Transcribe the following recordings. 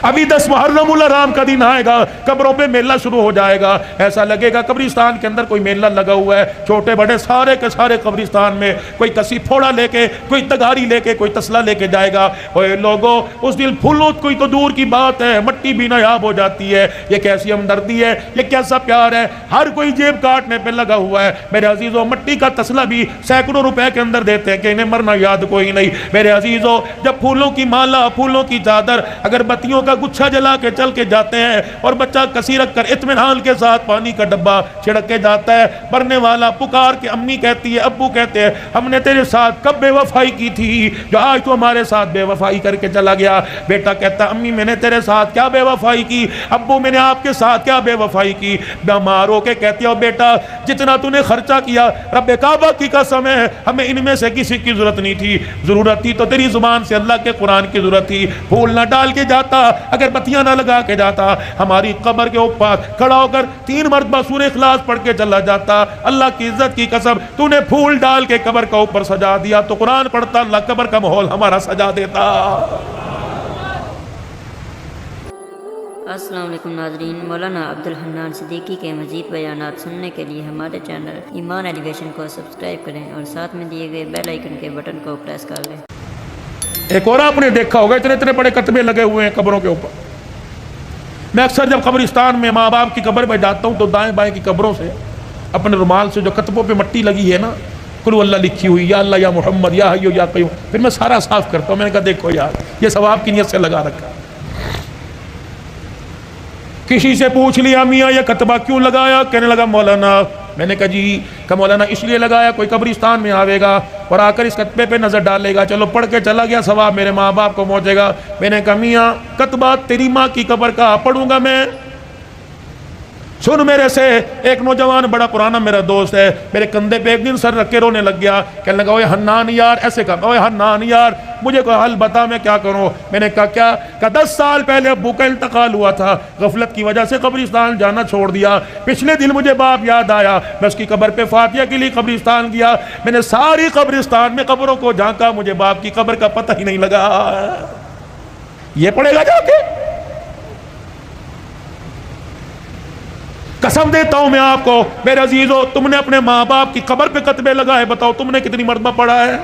ابھی 10 محرم الحرام کا دن آئے گا، قبروں پہ میلہ شروع ہو جائے گا، ایسا لگے گا قبرستان کے اندر کوئی میلہ لگا ہوا ہے، چھوٹے بڑے سارے کے سارے قبرستان میں کوئی کسی پھوڑا لے کے، کوئی تگاری لے کے، کوئی تسلا لے کے جائے گا۔ اوے لوگوں، اس دن پھولوں کوئی تو دور کی بات ہے، مٹی بھی نایاب ہو جاتی ہے۔ یہ کیسی ہمدردی ہے، یہ کیسا پیار ہے، ہر کوئی جیب کاٹنے پہ لگا ہوا ہے۔ میرے عزیزوں، مٹی کا تسلا بھی سینکڑوں روپے کے اندر دیتے ہیں کہ انہیں مرنا یاد کوئی نہیں۔ میرے عزیزوں، جب پھولوں کی مالا، پھولوں کی چادر، اگر بتیوں کا گچھا جلا کے چل کے جاتے ہیں اور بچہ کسی رکھ کر اطمینان کے ساتھ پانی کا ڈبہ چھڑک کے جاتا ہے، مرنے والا پکار کے امی کہتی ہے، ابو کہتے ہیں، ہم نے تیرے ساتھ کب بے وفائی کی تھی جو آج تو ہمارے ساتھ بے وفائی کر کے چلا گیا؟ بیٹا کہتا، امی میں نے تیرے ساتھ کیا بے وفائی کی، ابو میں نے آپ کے ساتھ کیا بے وفائی کی؟ ماں رو کے کہتی ہے، بیٹا جتنا تو نے خرچہ کیا رب کعبہ کی قسم ہے ہمیں ان میں سے کسی کی ضرورت نہیں تھی، ضرورت تھی تو تیری زبان سے اللہ کے قرآن کی ضرورت تھی۔ پھول نہ ڈال کے جاتا، اگر بتیاں نہ لگا کے جاتا، ہماری قبر کے اوپر کھڑا ہو کر 3 مرتبہ سورہ اخلاص پڑھ کے چلا جاتا، اللہ کی عزت کی قسم تو نے پھول ڈال کے قبر کا اوپر سجا دیا، تو قرآن پڑھتا اللہ قبر کا ماحول ہمارا سجا دیتا۔ السلام علیکم ناظرین، مولانا عبدالحنان صدیقی کے مزید بیانات سننے کے لیے ہمارے چینل ایمان ایلیویشن کو سبسکرائب کریں اور ساتھ میں دیے گئے بیل آئیکن کے بٹن کو پریس کر لیں۔ ایک اور آپ نے دیکھا ہوگا، اتنے اتنے بڑے کتبے لگے ہوئے ہیں قبروں کے اوپر۔ میں اکثر جب قبرستان میں ماں باپ کی قبر پہ جاتا ہوں تو دائیں بائیں کی قبروں سے اپنے رومال سے جو کتبوں پہ مٹی لگی ہے نا، قل اللہ لکھی ہوئی، یا اللہ یا محمد یا حی یا قیوم، پھر میں سارا صاف کرتا ہوں۔ میں نے کہا دیکھو یار، یہ ثواب کی نیت سے لگا رکھا۔ کسی سے پوچھ لیا، میاں یہ کتبہ کیوں لگایا؟ کہنے لگا مولانا، میں نے کہا جی، کہ مولانا اس لیے لگایا کوئی قبرستان میں آوے گا اور آ کر اس کتبے پہ نظر ڈالے گا، چلو پڑھ کے چلا گیا، ثواب میرے ماں باپ کو پہنچے گا۔ میں نے کہا میاں کتبہ تیری ماں کی قبر کا پڑھوں گا میں؟ سن میرے سے، ایک نوجوان بڑا پرانا میرا دوست ہے، میرے کندھے پہ ایک دن سر رکھ کے رونے لگ گیا، کہنے لگا اوے حنان یار، ایسے کہا، اوے حنان یار مجھے کوئی حل بتا، میں کیا کروں؟ میں نے کہا کیا؟ کہ 10 سال پہلے ابو کا انتقال ہوا تھا، غفلت کی وجہ سے قبرستان جانا چھوڑ دیا، پچھلے دن مجھے باپ یاد آیا، میں اس کی قبر پہ فاتحہ کے لیے قبرستان گیا، میں نے ساری قبرستان میں قبروں کو جھانکا، مجھے باپ کی قبر کا پتہ ہی نہیں لگا۔ یہ پڑھے گا جا کے؟ قسم دیتا ہوں میں آپ کو میرے عزیزو، تم نے اپنے ماں باپ کی قبر پہ کتبے لگائے، بتاؤ تم نے کتنی مرتبہ پڑھا ہے؟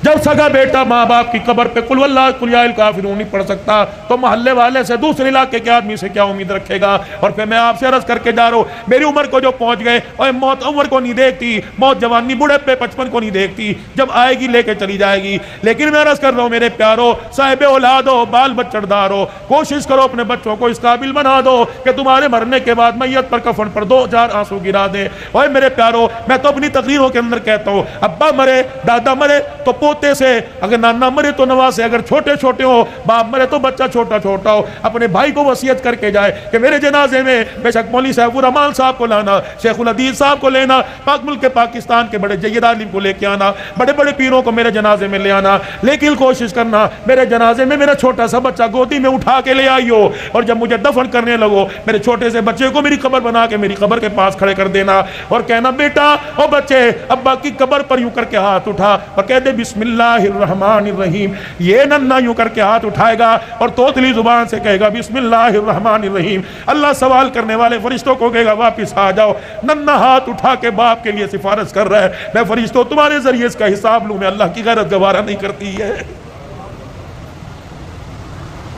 جب سگا بیٹا ماں باپ کی قبر پہ قل واللہ قل یا الکافرون نہیں پڑھ سکتا تو محلے والے سے، دوسرے علاقے کے آدمی سے کیا امید رکھے گا؟ اور پھر میں آپ سے عرض کر کے جا رہا ہوں، میری عمر کو جو پہنچ گئے، اور موت عمر کو نہیں دیکھتی، موت جوانی بوڑھے پہ 55 کو نہیں دیکھتی، جب آئے گی لے کے چلی جائے گی۔ لیکن میں عرض کر رہا ہوں میرے پیارو، صاحب اولاد ہو، بال بچڑدار ہو، کوشش کرو اپنے بچوں کو اس قابل بنا دو کہ تمہارے مرنے کے بعد میت پر کفن پر 2 آنسو گرا دے۔ اور میرے پیارو، میں تو اپنی تقریروں کے اندر کہتا ہوں، ابا مرے، دادا مرے تو پوتے سے، اگر نانا مرے تو نواز سے، اگر چھوٹے چھوٹے ہو، باپ مرے تو بچہ چھوٹا چھوٹا ہو، اپنے بھائی کو وصیت کر کے جائے کہ میرے جنازے میں بے شک مولوی سیف الرحمان صاحب کو لانا، شیخ الحدیث صاحب کو لینا، پاک ملک پاکستان کے بڑے جید عالم کو لے کے آنا، بڑے بڑے پیروں کو میرے جنازے میں لے آنا، لیکن کوشش کرنا میرے جنازے میں میرا چھوٹا سا بچہ گودی میں اٹھا کے لے آئیو، اور جب مجھے دفن کرنے لگو میرے چھوٹے سے بچے کو میری قبر بنا کے میری قبر کے پاس کھڑے کر دینا، اور کہنا بیٹا او بچے ابا کی قبر پر یوں کر کے ہاتھ اٹھا اور کہہ دے بسم اللہ الرحمن الرحیم۔ یہ ننھا یوں کر کے ہاتھ اٹھائے گا اور توتلی زبان سے کہے گا بسم اللہ الرحمن الرحیم، اللہ سوال کرنے والے فرشتوں کو کہے گا واپس آ جاؤ۔ ننھا ہاتھ اٹھا کے باپ کے لیے سفارش کر رہا ہے، میں فرشتوں تمہارے ذریعے اس کا حساب لوں، میں اللہ کی غیرت گوارا نہیں کرتی ہے۔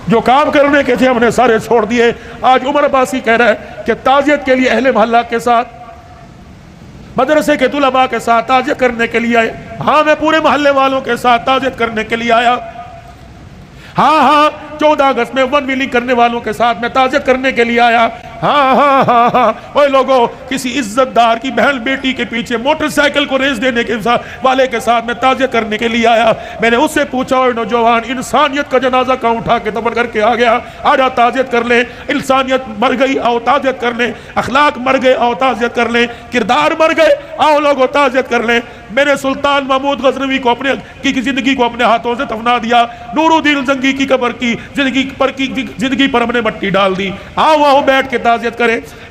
جو کام کرنے کے تھے ہم نے سارے چھوڑ دیے۔ آج عمر عباسی کہہ رہا ہے کہ تعزیت کے لیے اہل محلہ کے ساتھ، مدرسے کے طلباء کے ساتھ تعزیت کرنے کے لیے آئے۔ ہاں میں پورے محلے والوں کے ساتھ تعزیت کرنے کے لیے آیا۔ ہاں 14 اگست میں ون ویلنگ کرنے والوں کے ساتھ میں تعزیت کرنے کے لیے آیا۔ ہاں اوے لوگوں، کسی عزت دار کی بہن بیٹی کے پیچھے موٹر سائیکل کو ریس دینے کے والے کے ساتھ میں تعزیت کرنے کے لیے آیا۔ میں نے اس سے پوچھا اوے نوجوان، انسانیت کا جنازہ کہاں اٹھا کے دفن کر کے آ گیا؟ آجا تعزیت کر لیں، انسانیت مر گئی آؤ تعزیت کر لیں، اخلاق مر گئے آؤ تعزیت کر لیں، کردار مر گئے آؤ لوگوں تعزیت کر لیں۔ میرے سلطان محمود غزنوی کو اپنے کی زندگی کو اپنے ہاتھوں سے دفنا دیا، نور الدین زنگی کی قبر کی زندگی پر ہم نے مٹی ڈال دی، آؤ بیٹھ کے تعزیت کریں۔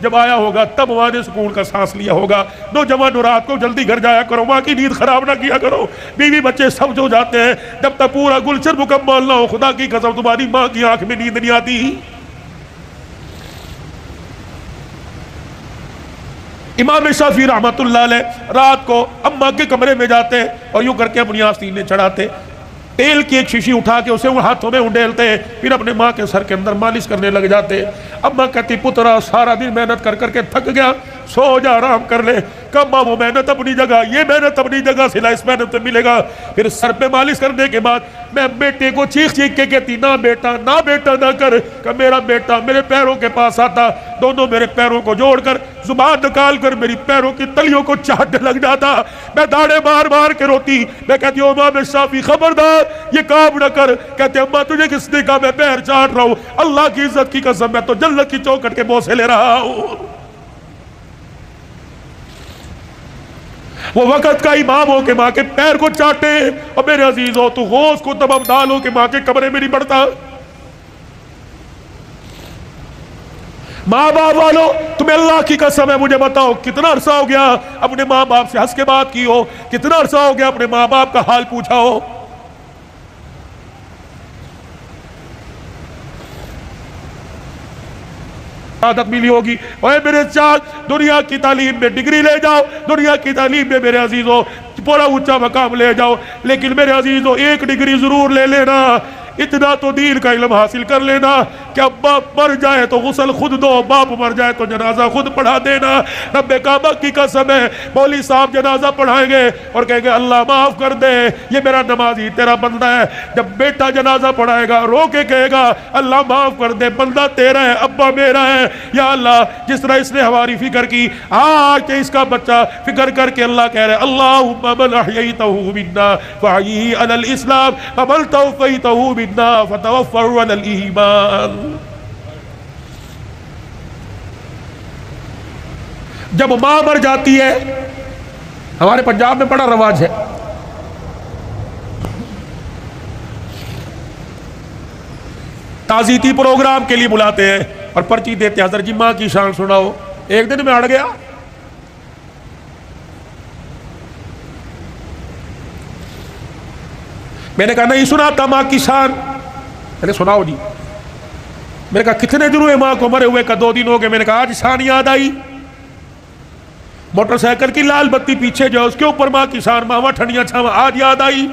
جب آیا ہوگا تب ماں نے سکون کا سانس لیا ہوگا۔ نوجوانوں رات کو جلدی گھر جایا کرو، ماں کی نیند خراب نہ کیا کرو۔ بیوی بچے سب جو جاتے ہیں، جب تک پورا گلشن مکمل نہ ہو، خدا کی قسم تمہاری ماں کی آنکھ میں نیند نہیں آتی۔ امام شافعی رحمۃ اللہ علیہ رات کو اماں کے کمرے میں جاتے اور یوں کر کے اپنی آستینیں چڑھاتے، تیل کی ایک شیشی اٹھا کے اسے ہاتھوں میں انڈیلتے، پھر اپنے ماں کے سر کے اندر مالش کرنے لگ جاتے۔ اماں کہتی پترا سارا دن محنت کر کر کے تھک گیا، سو جا آرام کر لے۔ کہا وہ محنت اپنی جگہ، یہ محنت اپنی جگہ، صلہ اس محنت میں ملے گا۔ پھر سر پہ مالش کرنے کے بعد میں بیٹے کو چیخ چیخ کے کہتی نہ بیٹا نہ کر، کہ میرا بیٹا میرے پیروں کے پاس آتا، دونوں میرے پیروں کو جوڑ کر زبان نکال کر میری پیروں کی تلیوں کو چاٹنے لگ جاتا۔ میں داڑے مار مار کے روتی، میں کہتی ہوں امام شافعی خبردار یہ کام نہ کر۔ کہتے اماں تجھے کس نے کہا میں پیر چاٹ رہا ہوں؟ اللہ کی عزت کی قسم میں تو جنت کی چوکھٹ کے بوسے لے رہا ہوں۔ وہ وقت کا امام ہو کے ماں کے پیر کو چاٹے، اور میرے عزیز ہو تو غوث کو تب ابدال ہو کے ماں کے کمرے میں نہیں پڑتا۔ ماں باپ والو تمہیں اللہ کی قسم ہے، مجھے بتاؤ کتنا عرصہ ہو گیا اپنے ماں باپ سے ہنس کے بات کی ہو؟ کتنا عرصہ ہو گیا اپنے ماں باپ کا حال پوچھا ہو؟ عادت ملی ہوگی اوے میرے چاچ دنیا کی تعلیم میں ڈگری لے جاؤ، دنیا کی تعلیم میں میرے عزیزو پورا اونچا مقام لے جاؤ، لیکن میرے عزیزو ایک ڈگری ضرور لے لینا، اتنا تو دین کا علم حاصل کر لینا کہ اب باپ مر جائے تو غسل خود دو، باپ مر جائے تو جنازہ خود پڑھا دینا۔ رب کعبہ کی قسم ہے مولوی صاحب جنازہ پڑھائیں گے اور کہیں گے اللہ معاف کر دے یہ میرا نمازی تیرا بندہ ہے۔ جب بیٹا جنازہ پڑھائے گا رو کے کہے گا اللہ معاف کر دے بندہ تیرا ہے ابا میرا ہے۔ یا اللہ جس طرح اس نے ہماری فکر کی، آج کہ اس کا بچہ فکر کر کے اللہ کہہ رہے اللہم من احییتہ منا فاحیہ علی الاسلام ومن توفیتہ منا فتوفہ علی الایمان۔ جب ماں مر جاتی ہے، ہمارے پنجاب میں بڑا رواج ہے، تعزیتی پروگرام کے لیے بلاتے ہیں اور پرچی دیتے ہیں حضرت جی ماں کی شان سناؤ۔ ایک دن میں اڑ گیا، میں نے کہا نہیں سناتا ماں کی شان، میں نے سناؤ جی۔ میں نے کہا کتنے دن ہوئے ماں کو مرے ہوئے؟ کا 2 دن ہو گئے۔ میں نے کہا آج شان یاد آئی، موٹر سائیکل کی لال بتی پیچھے جو اس کے اوپر ماں کی شان، ماں ٹھنڈیاں چھاواں، آج یاد آئی۔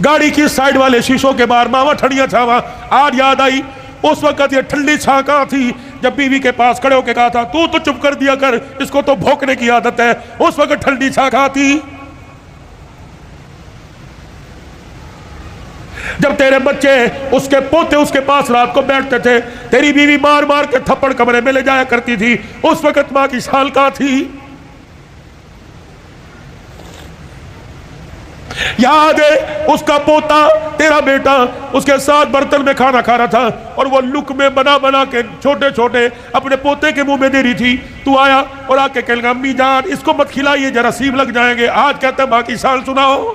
گاڑی کی سائیڈ والے شیشوں کے باہر ماں ٹھنڈیاں چھاواں، آج یاد آئی۔ اس وقت یہ ٹھنڈی چھاں کہاں تھی جب بیوی کے پاس کھڑے ہو کے کہا تھا تو چپ کر دیا کر، اس کو تو بھونکنے کی عادت ہے۔ اس وقت ٹھنڈی چھاں کہاں تھی؟ جب تیرے بچے اس کے پوتے اس کے پاس رات کو بیٹھتے تھے، تیری بیوی مار مار کے تھپڑ کمرے میں لے جایا کرتی تھی، اس وقت ماں کی شان کہاں تھی؟ یاد ہے اس کا پوتا تیرا بیٹا اس کے ساتھ برتن میں کھانا کھا رہا تھا اور وہ لقمے بنا بنا کے چھوٹے چھوٹے اپنے پوتے کے منہ میں دے رہی تھی، تو آیا اور آ کے کہے گا امی جان اس کو مت کھلائیے ذرا سیب لگ جائیں گے۔ آج کہتا ہے ماں کی شان سناؤ۔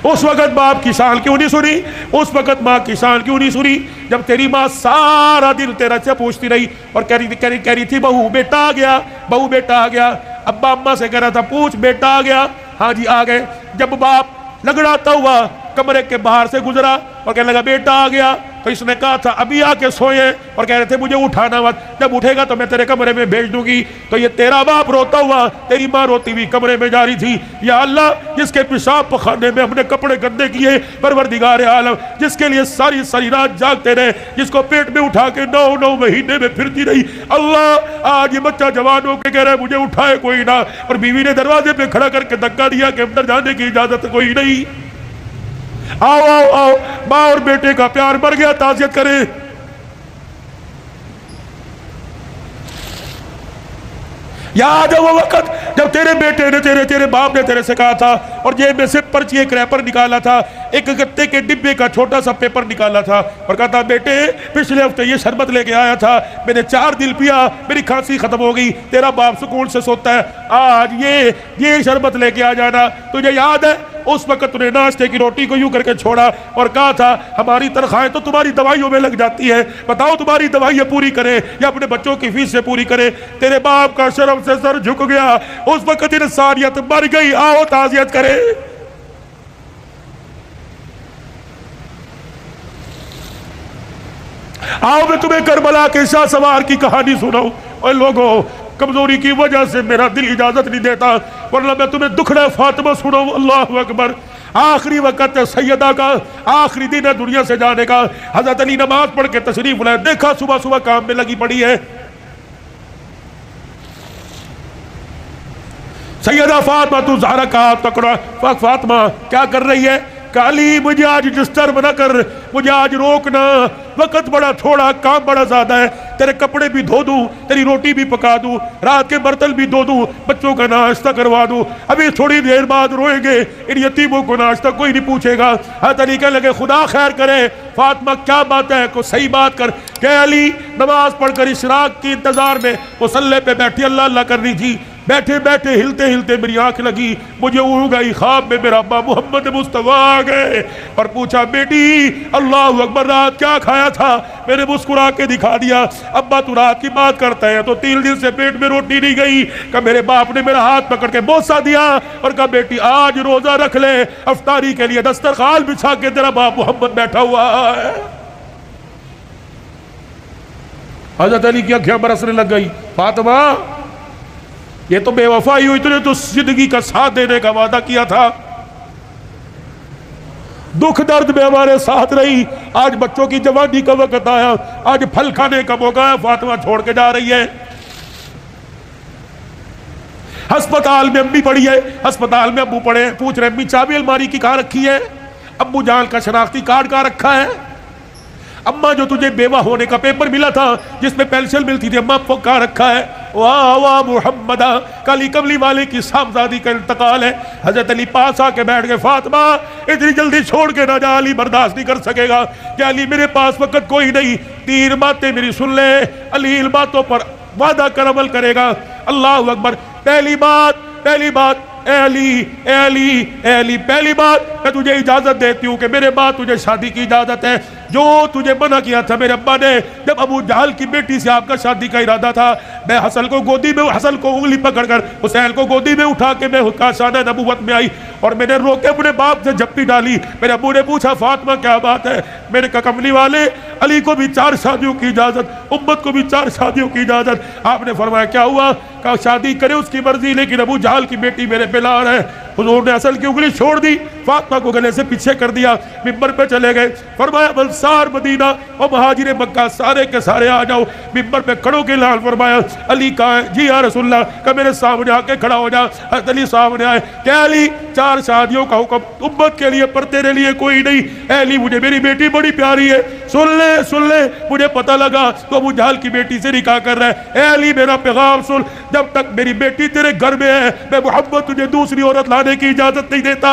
اس وقت باپ کی شان کیوں نہیں سنی؟ اس وقت ماں کی شان کیوں نہیں سنی؟ جب تیری ماں سارا دن تیرا سے پوچھتی رہی اور کہہ رہی تھی بہو بیٹا آ گیا، بہو بیٹا آ گیا۔ ابا اماں سے کہہ رہا تھا پوچھ بیٹا آ گیا؟ ہاں جی آ گئے۔ جب باپ لگڑاتا ہوا کمرے کے باہر سے گزرا اور کہنے لگا بیٹا آ گیا، تو اس نے کہا تھا ابھی آ کے سوئے اور کہہ رہے تھے مجھے اٹھانا مت، جب اٹھے گا تو میں تیرے کمرے میں بھیج دوں گی۔ تو یہ تیرا باپ روتا ہوا تیری ماں روتی ہوئی کمرے میں جا رہی تھی۔ یا اللہ جس کے پیشاب پخانے میں ہم نے کپڑے گندے کیے، پروردگار عالم جس کے لیے ساری ساری رات جاگتے رہے، جس کو پیٹ میں اٹھا کے 9 مہینے میں پھرتی رہی، اللہ آج یہ بچہ جوان ہو کے کہہ رہا ہے مجھے اٹھائے کوئی نہ، اور بیوی نے دروازے پہ کھڑا کر کے دھکا دیا کہ اندر جانے کی اجازت کوئی نہیں۔ آؤ آؤ آؤ ماں اور بیٹے کا پیار مر گیا، تعزیت کریں۔ یاد ہے وہ وقت جب تیرے بیٹے نے تیرے باپ نے تیرے سے کہا تھا اور جیب میں سے پرچی ایک ریپر نکالا تھا، ایک گتے کے ڈبے کا چھوٹا سا پیپر نکالا تھا اور کہا تھا بیٹے پچھلے ہفتے یہ شربت لے کے آیا تھا، میں نے 4 دن پیا، میری کھانسی ختم ہو گئی، تیرا باپ سکون سے سوتا ہے، آج یہ شربت لے کے آ جانا۔ تجھے یاد ہے اس وقت انہیں ناشتے کی روٹی کو یوں کر کے چھوڑا اور کہا تھا ہماری تنخواہیں تو تمہاری دوائیوں میں لگ جاتی ہے، بتاؤ تمہاری دوائیاں پوری کرے یا اپنے بچوں کی فیس سے پوری کرے۔ تیرے باپ کا شرم سے سر جھک گیا، اس وقت انسانیت مر گئی، آؤ تعزیت کرے۔ آؤ میں تمہیں کربلا کے شاہ سوار کی کہانی سناؤں۔ اے لوگوں، کمزوری کی وجہ سے میرا دل اجازت نہیں دیتا، ورنہ میں تمہیں دکھڑے فاطمہ سناؤں۔ اللہ اکبر۔ آخری وقت سیدہ کا، آخری دن ہے دنیا سے جانے کا۔ حضرت علی نماز پڑھ کے تشریف لائے، دیکھا صبح صبح کام میں لگی پڑی ہے۔ سیدہ فاطمہ تو زہرا کا تکڑا، فاطمہ کیا کر رہی ہے؟ کہ علی مجھے آج ڈسٹرب نہ کر، مجھے آج روکنا، وقت بڑا تھوڑا، کام بڑا زیادہ ہے، تیرے کپڑے بھی دھو دوں، تیری روٹی بھی پکا دوں، رات کے برتن بھی دھو دوں، بچوں کا ناشتہ کروا دوں، ابھی تھوڑی دیر بعد روئیں گے، ان یتیموں کو ناشتہ کوئی نہیں پوچھے گا۔ حضرت علی کہنے لگے خدا خیر کرے، فاطمہ کیا بات ہے، کوئی صحیح بات کر۔ کہ علی نماز پڑھ کر اشراق کی انتظار میں مصلی پہ بیٹھی اللہ اللہ کر رہی تھی، بیٹھے بیٹھے ہلتے ہلتے میری آنکھ لگی، مجھے اڑ گئی خواب میں میرا ابا محمد مصطفیٰ آ گئے اور پوچھا بیٹی اللہ اکبر رات کیا کھایا تھا؟ میں نے مسکرا کے دکھا دیا۔ ابا تو رات کی بات کرتا ہے تو 3 دن سے پیٹ میں روٹی نہیں گئی۔ کہ میرے باپ نے میرا ہاتھ پکڑ کے بوسہ دیا اور کہا بیٹی آج روزہ رکھ لے، افطاری کے لیے دسترخوان بچھا کے تیرا باپ محمد بیٹھا ہوا ہے۔ حضرت علی کی آنکھیں برسنے لگ گئی۔ فاطمہ یہ تو بے وفائی ہوئی، تو نے تو زندگی کا ساتھ دینے کا وعدہ کیا تھا، دکھ درد میں ہمارے ساتھ رہی، آج بچوں کی جوانی کا وقت آیا، آج پھل کھانے کا موقع ہے، فاطمہ چھوڑ کے جا رہی ہے۔ ہسپتال میں امی پڑی ہے، ہسپتال میں ابو پڑے، پوچھ رہے امی چابی الماری کی کہاں رکھی ہے؟ ابو جان کا شناختی کارڈ کہاں رکھا ہے؟ اماں جو تجھے بیوہ ہونے کا پیپر ملا تھا جس میں پینشن ملتی تھی، اماں کو کہاں رکھا ہے؟ واہ واہ محمدہ، کالی کملی والے کی صاحبزادی کا انتقال ہے۔ حضرت علی پاس آ کے بیٹھ گئے، فاطمہ اتنی جلدی چھوڑ کے نہ جا، علی برداشت نہیں کر سکے گا کہ علی میرے پاس وقت کوئی نہیں، 3 باتیں میری سن لے، علی ان باتوں پر وعدہ کر عمل کرے گا۔ اللہ اکبر۔ پہلی بات اے علی اے علی اے علی، پہلی بات میں تجھے اجازت دیتی ہوں کہ میرے بعد تجھے شادی کی اجازت ہے۔ جو تجھے منع کیا تھا میرے ابا نے، جب ابو جہل کی بیٹی سے آپ کا شادی کا ارادہ تھا، میں حسن کو گودی میں، حسن کو انگلی پکڑ کر حسین کو گودی میں اٹھا کے میں کاشانہ نبوت میں آئی اور میں نے رو کے اپنے باپ سے جھپٹی ڈالی۔ میرے ابو نے پوچھا فاطمہ کیا بات ہے؟ میں نے کہا کملی والے علی کو بھی 4 شادیوں کی اجازت، امت کو بھی 4 شادیوں کی اجازت۔ آپ نے فرمایا کیا ہوا؟ کہا شادی کرے اس کی مرضی، لیکن ابو جہل کی بیٹی میرے پہ لار ہے۔ حضور نے حسن کی انگلی چھوڑ دی، فاطمہ کو گلے سے پیچھے کر دیا، ممبر پہ چلے گئے، فرمایا انصار مدینہ اور مہاجر مکہ سارے کے سارے آ جاؤ۔ ممبر پہ کھڑوں کے اعلان فرمایا علی کہاں ہے؟ جی یا رسول اللہ، کہ میرے سامنے آ کے کھڑا ہو جا۔ حضرت علی سامنے آئے کہ علی 4 شادیوں کا حکم امت کے لیے پر تیرے لیے کوئی نہیں۔ اے علی مجھے میری بیٹی بڑی پیاری ہے، سن لے مجھے پتہ لگا تو ابو جہل کی بیٹی سے نکاح کر رہا ہے۔ اے علی میرا پیغام سن، جب تک میری بیٹی تیرے گھر میں ہے میں محمد تجھے دوسری عورت لانے کی اجازت نہیں دیتا۔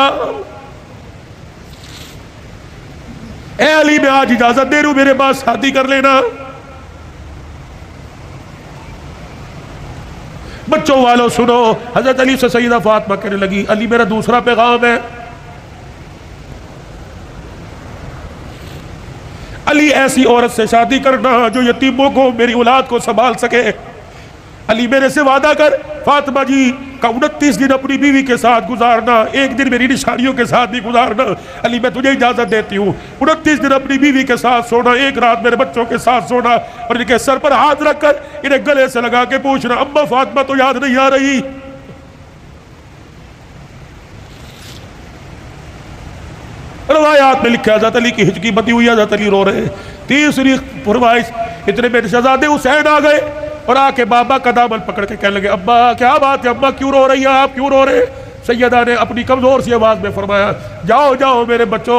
اے علی میں آج اجازت دے رہا ہوں، میرے بعد شادی کر لینا۔ بچوں والوں سنو، حضرت علی سے سیدہ فاطمہ کہنے لگی علی میرا دوسرا پیغام ہے، علی ایسی عورت سے شادی کرنا جو یتیموں کو، میری اولاد کو سنبھال سکے۔ علی میرے سے وعدہ کر، فاطمہ جی کا 29 دن اپنی بیوی کے ساتھ گزارنا، 1 دن میری نشانیوں کے ساتھ بھی گزارنا۔ علی میں تجھے اجازت دیتی ہوں، 29 دن اپنی بیوی کے ساتھ سونا، 1 رات میرے بچوں کے ساتھ سونا، اور ان کے سر پر ہاتھ رکھ کر انہیں گلے سے لگا کے پوچھنا اما فاطمہ تو یاد نہیں آ رہی؟ روایات میں لکھا حضرت علی کی ہچکی بندی ہوئی، حضرت علی رو رہے۔ تیسری فرمائش، اتنے میں شہزادے حسین آ گئے اور آ کے بابا کا دامن پکڑ کے کہنے لگے ابا کیا بات ہے، ابا کیوں رو رہی ہیں آپ، کیوں رو رہے؟ سیدہ نے اپنی کمزور سی آواز میں فرمایا جاؤ جاؤ میرے بچوں،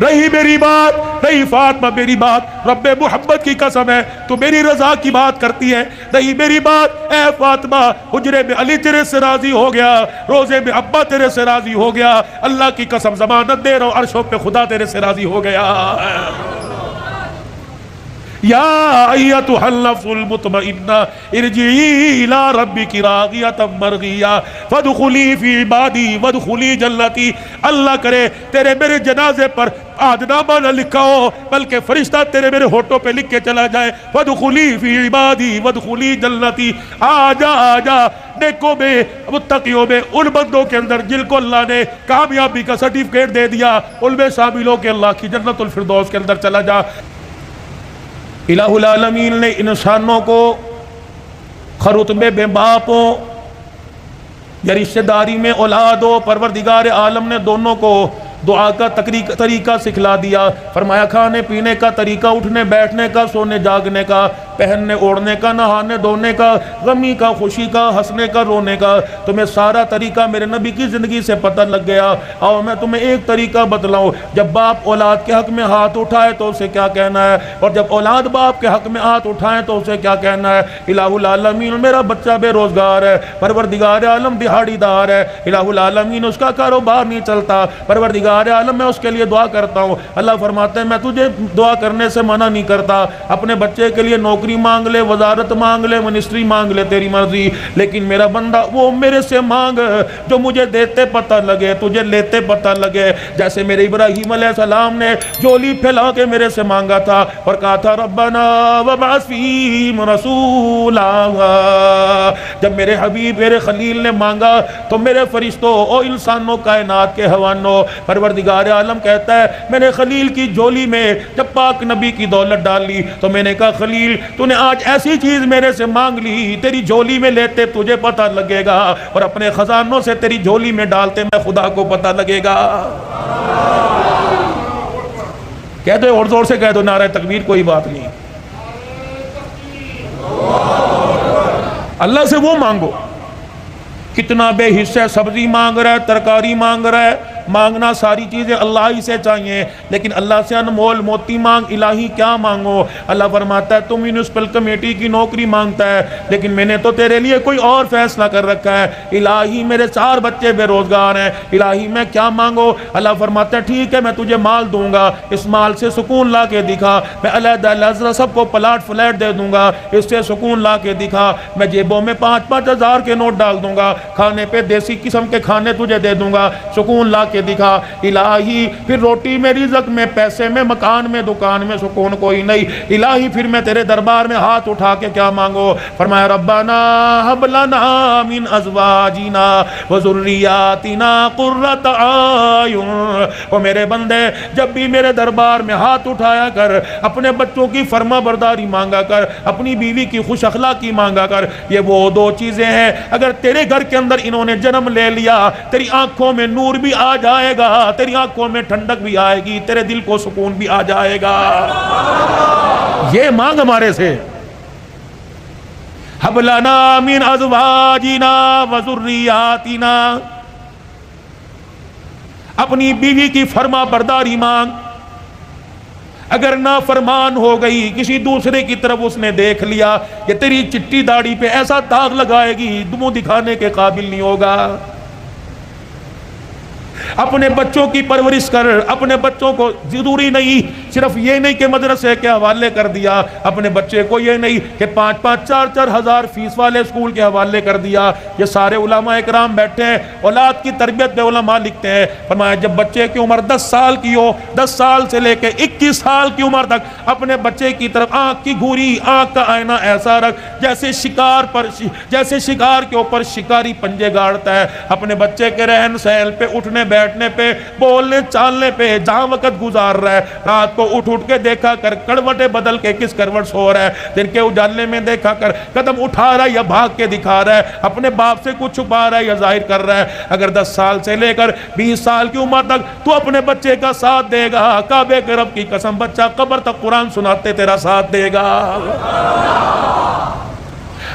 رہی میری بات، رہی فاطمہ میری بات، رب محمد کی قسم ہے تو میری رضا کی بات کرتی ہے، رہی میری بات، اے فاطمہ حجرے میں علی تیرے سے راضی ہو گیا، روزے میں ابا تیرے سے راضی ہو گیا، اللہ کی قسم ضمانت دے رہا ہوں عرشوں پہ خدا تیرے سے راضی ہو گیا۔ یا ایتھا النفس المطمئنہ ارجعی الی ربک راضیۃ مرضیہ فادخلی فی عبادی وادخلی جنتی۔ اللہ کرے تیرے میرے جنازے پر آدنامہ نہ لکھا ہو بلکہ فرشتہ تیرے میرے ہونٹوں پہ لکھ کے چلا جائے، فادخلی فی عبادی وادخلی جنتی۔ آجا آجا نیکوں میں، متقیوں میں، ان بندوں کے اندر جن کو اللہ نے کامیابی کا سرٹیفکیٹ دے دیا، ان میں شامل ہو کے اللہ کی جنت الفردوس کے اندر چلا جا۔ الہ العالمین نے انسانوں کو خرطبے میں باپ ہو یا رشتہ داری میں اولاد ہو، پروردگار عالم نے دونوں کو دعا کا طریقہ سکھلا دیا، فرمایا کھانے پینے کا طریقہ، اٹھنے بیٹھنے کا، سونے جاگنے کا، پہننے اوڑھنے کا، نہانے دھونے کا، غمی کا، خوشی کا، ہنسنے کا، رونے کا، تمہیں سارا طریقہ میرے نبی کی زندگی سے پتہ لگ گیا۔ اور میں تمہیں ایک طریقہ بتلاؤں، جب باپ اولاد کے حق میں ہاتھ اٹھائے تو اسے کیا کہنا ہے، اور جب اولاد باپ کے حق میں ہاتھ اٹھائیں تو اسے کیا کہنا ہے۔ الہ العالمین میرا بچہ بے روزگار ہے، پروردگار عالم دہاڑی دار ہے، الہ العالمین اس کا کاروبار نہیں چلتا، پروردگار عالم میں اس کے لیے دعا کرتا ہوں۔ اللہ فرماتے ہیں میں تجھے دعا کرنے سے منع نہیں کرتا، اپنے بچے کے لیے نوکری مانگ لے، وزارت مانگ لے، منسٹری مانگ لے، تیری مرضی، لیکن میرا بندہ وہ میرے سے مانگ جو مجھے دیتے پتہ لگے، تجھے لیتے پتہ لگے۔ جیسے میرے ابراہیم علیہ السلام نے جولی پھیلا کے میرے سے مانگا تھا اور کہا تھا ربنا وابعث فیہم رسولا، جب میرے حبیب میرے خلیل نے مانگا تو میرے فرشتوں اور انسانوں کائنات کے حوانوں، پروردگار عالم کہتا ہے میں نے خلیل کی جولی میں جب پاک نبی کی دولت ڈالی تو میں نے کہا خلیل تو نے آج ایسی چیز میرے سے مانگ لی، تیری جولی میں لیتے تجھے پتہ لگے گا اور اپنے خزانوں سے تیری جولی میں ڈالتے میں خدا کو پتہ لگے گا۔ کہہ دو اور زور سے کہہ دو نعرہ تکبیر، کوئی بات نہیں۔ اللہ سے وہ مانگو، کتنا بے حصہ سبزی مانگ رہا ہے، ترکاری مانگ رہا ہے، مانگنا ساری چیزیں اللہ ہی سے چاہیے، لیکن اللہ سے انمول موتی مانگ، الہی کیا مانگو۔ اللہ فرماتا ہے تم میونسپل کمیٹی کی نوکری مانگتا ہے لیکن میں نے تو تیرے لیے کوئی اور فیصلہ کر رکھا ہے، الہی میرے 4 بچے بے روزگار ہیں، الہی میں کیا مانگو۔ اللہ فرماتا ہے ٹھیک ہے میں تجھے مال دوں گا، اس مال سے سکون لا کے دکھا، میں علیحدہ علیحدہ سب کو پلاٹ فلیٹ دے دوں گا، اس سے سکون لا کے دکھا، میں جیبوں میں 5-5 ہزار کے نوٹ ڈال دوں گا، کھانے پہ دیسی قسم کے کھانے تجھے دے دوں گا، سکون لا کے دکھا۔ الہی پھر روٹی میں، رزق میں، پیسے میں، مکان میں، دکان میں سکون کوئی نہیں، الہی پھر میں تیرے دربار میں ہاتھ اٹھا کے کیا مانگو۔ فرمایا ربنا ہب لنا من ازواجنا وذریاتنا قرۃ اعین، او میرے بندے جب بھی میرے دربار میں ہاتھ اٹھایا کر، اپنے بچوں کی فرما برداری مانگا کر، اپنی بیوی کی خوش اخلاقی مانگا کر، یہ وہ 2 چیزیں ہیں اگر تیرے گھر کے اندر انہوں نے جنم لے لیا تیری آنکھوں میں نور بھی آ جائے گا، تیری آنکھوں میں ٹھنڈک بھی آئے گی، تیرے دل کو سکون بھی آ جائے گا۔ یہ مانگ ہمارے سے، ہب لنا من ازواجنا وذریاتنا، اپنی بیوی کی فرما برداری مانگ، اگر نافرمان ہو گئی کسی دوسرے کی طرف اس نے دیکھ لیا کہ تیری چٹی داڑھی پہ ایسا داغ لگائے گی منہ دکھانے کے قابل نہیں ہوگا۔ اپنے بچوں کی پرورش کر، اپنے بچوں کو ضروری نہیں صرف یہ نہیں کہ مدرسے کے حوالے کر دیا، اپنے بچے کو یہ نہیں کہ 5-5 4-4 ہزار فیس والے اسکول کے حوالے کر دیا۔ یہ سارے علماء اکرام بیٹھے ہیں، اولاد کی تربیت میں علماء لکھتے ہیں، فرمایا جب بچے کی عمر 10 سال کی ہو، 10 سال سے لے کے 21 سال کی عمر تک اپنے بچے کی طرف آنکھ کی گھوری، آنکھ کا آئینہ ایسا رکھ جیسے شکار کے اوپر شکاری پنجے گاڑتا ہے، اپنے بچے کے رہن سہن پہ، اٹھنے بیٹھنے پہ، بولنے چالنے پہ، جہاں وقت گزار رہا ہے، رات کو اٹھ کے دیکھا کر کروٹیں بدل کے کس کروٹ سو رہا ہے، دن کے اجالے میں دیکھا کر قدم اٹھا رہا ہے یا بھاگ کے دکھا رہا ہے، اپنے باپ سے کچھ چھپا رہا ہے یا ظاہر کر رہا ہے۔ اگر 10 سال سے لے کر 20 سال کی عمر تک تو اپنے بچے کا ساتھ دے گا، کعبے کے رب کی قسم بچہ قبر تک قرآن سناتے تیرا ساتھ دے گا۔